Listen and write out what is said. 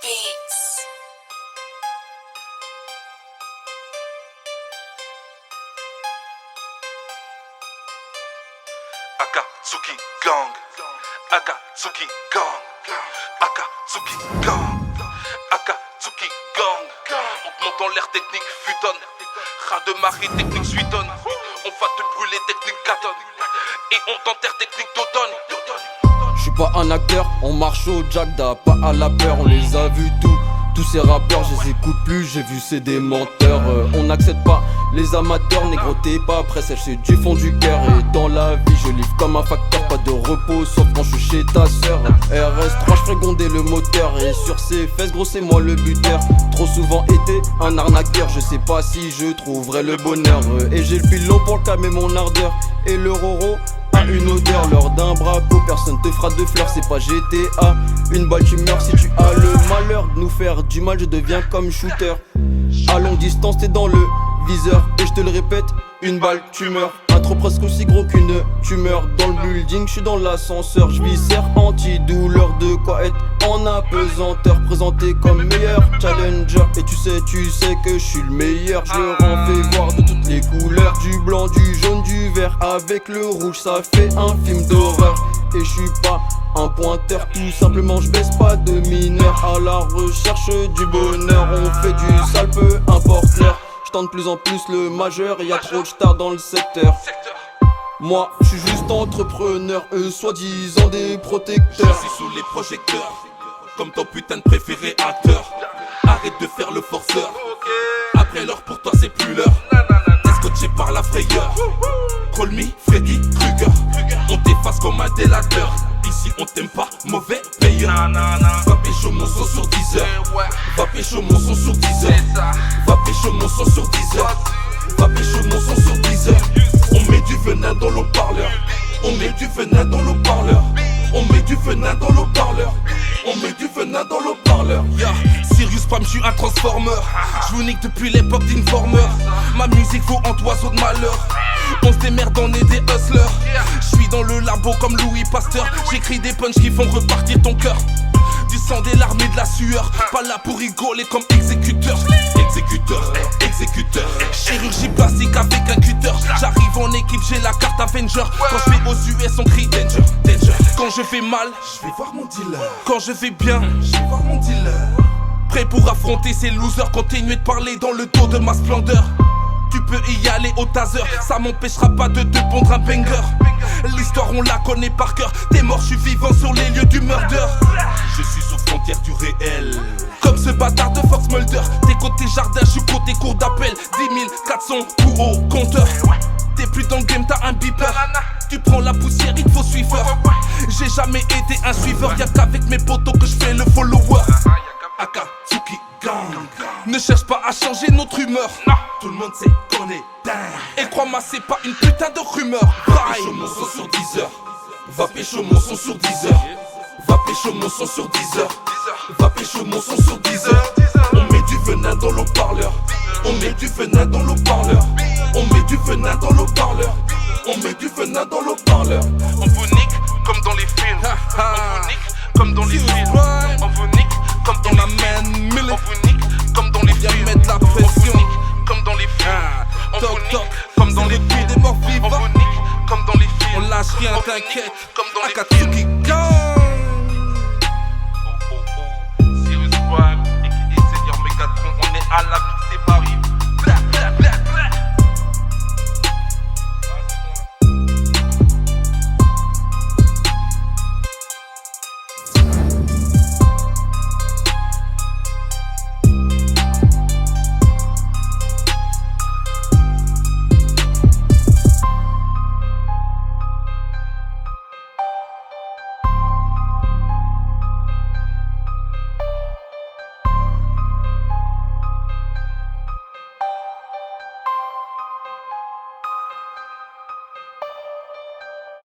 Beats. Akatsuki Gang, Akatsuki Gang, Akatsuki Gang, Akatsuki Gang. On te monte en l'air, technique futonne. Ras de marée, technique suitonne. On va te brûler, technique catonne. Et on t'enterre, technique d'automne. Je suis pas un acteur, on marche au Jackda, pas à la peur, on les a vus tous ces rappeurs, je les écoute plus, j'ai vu c'est des menteurs. On n'accepte pas les amateurs, négro t'es pas prêt, sèche c'est du fond du cœur. Et dans la vie je livre comme un facteur, pas de repos sauf quand je suis chez ta sœur. RS3 je ferai gronder le moteur et sur ses fesses gros c'est moi le buteur. Trop souvent été un arnaqueur, je sais pas si je trouverai le bonheur. Et j'ai le pilon pour calmer mon ardeur et le roro a une odeur. Lors d'un braco, personne te fera de fleurs, c'est pas GTA. Une balle tu meurs si tu as le malheur de nous faire du mal, je deviens comme shooter. À longue distance t'es dans le viseur et je te le répète, une balle tu meurs. Un trou presque aussi gros qu'une tumeur. Dans le building, je suis dans l'ascenseur, je viscère anti-douleur, de quoi être en apesanteur, présenté comme meilleur challenger. Et tu sais que je suis le meilleur, je leur en fais voir de toutes les couleurs, du blanc, du jaune, du vert, avec le rouge ça fait un film d'horreur. Et je suis pas un pointeur, tout simplement je baisse pas de mineur. À la recherche du bonheur, on fait du sale, peu importe l'heure. Je tente de plus en plus le majeur, y'a trop de stars dans le secteur. Moi, je suis juste entrepreneur, eux soi-disant des protecteurs. Je suis sous les projecteurs, comme ton putain de préféré acteur. Arrête de faire le forceur, après l'heure pour toi c'est plus l'heure. T'es scotché par la frayeur. Call me Freddy Krueger, on t'efface comme un délateur. Ici on t'aime pas, mauvais payeur. Va pécho mon son sur 10 heures. Va pécho mon son sur 10 heures. Va pécho mon son sur 10 heures. Va pécho mon son sur 10 heures. On met du venin dans l'eau-parleur. On met du venin dans l'eau-parleur. On met du venin dans l'eau-parleur. On met du venin dans l'eau-parleur. Yeah, Sirius Pam, je suis un transformer. Je vous nique depuis l'époque d'Informer. Ma musique vaut en oiseau de malheur. On se démerde, on est des hustlers. Je suis dans le labo comme Louis Pasteur. J'écris des punchs qui font repartir ton cœur. Du sang, des larmes et de la sueur. Pas là pour rigoler comme exécuteur. Exécuteur. Chirurgie plastique avec un cutter. J'arrive en équipe, j'ai la carte Avenger. Quand je vais aux US, on crie danger. Quand je fais mal, je vais voir mon dealer. Quand je vais bien, je vais voir mon dealer. Prêt pour affronter ces losers. Continuez de parler dans le dos de ma splendeur. Tu peux y aller au taser, ça m'empêchera pas de te pondre un banger. L'histoire on la connaît par cœur. T'es mort, je suis vivant sur les lieux du murder. Je suis aux frontières du réel, comme ce bâtard de Fox Mulder. T'es côté jardin, je suis côté cour d'appel. 10 400 coups au compteur. T'es plus dans le game, t'as un beeper. Tu prends la poussière, il te faut suiveur. J'ai jamais été un suiveur, y'a qu'avec mes potos que je fais le follower. Akatsuki Gang, ne cherche pas à changer notre humeur. Tout le monde sait qu'on est dingue. Et crois-moi, c'est pas une putain de rumeur. Va pécho mon son sur 10 heures. Va pécho mon son sur 10 heures. Va pécho mon son sur 10 heures. Va pécho mon son sur 10 heures. On met du venin dans l'eau-parleur. On met du venin dans l'eau-parleur. On met du venin dans l'eau-parleur. On met du venin dans l'eau-parleur. On vous nique comme dans les films. On vous nique comme dans les films. On vous nique comme dans les films. On vous nique comme dans les films. Mettre la pression comme dans les films. On vous nique comme dans les films des morts vivants. On vous nique comme dans les films. On lâche rien, t'inquiète. Comme dans les Akatsuki films. Gang. Sirius One, et qui dit Seigneur Megatron, on est à la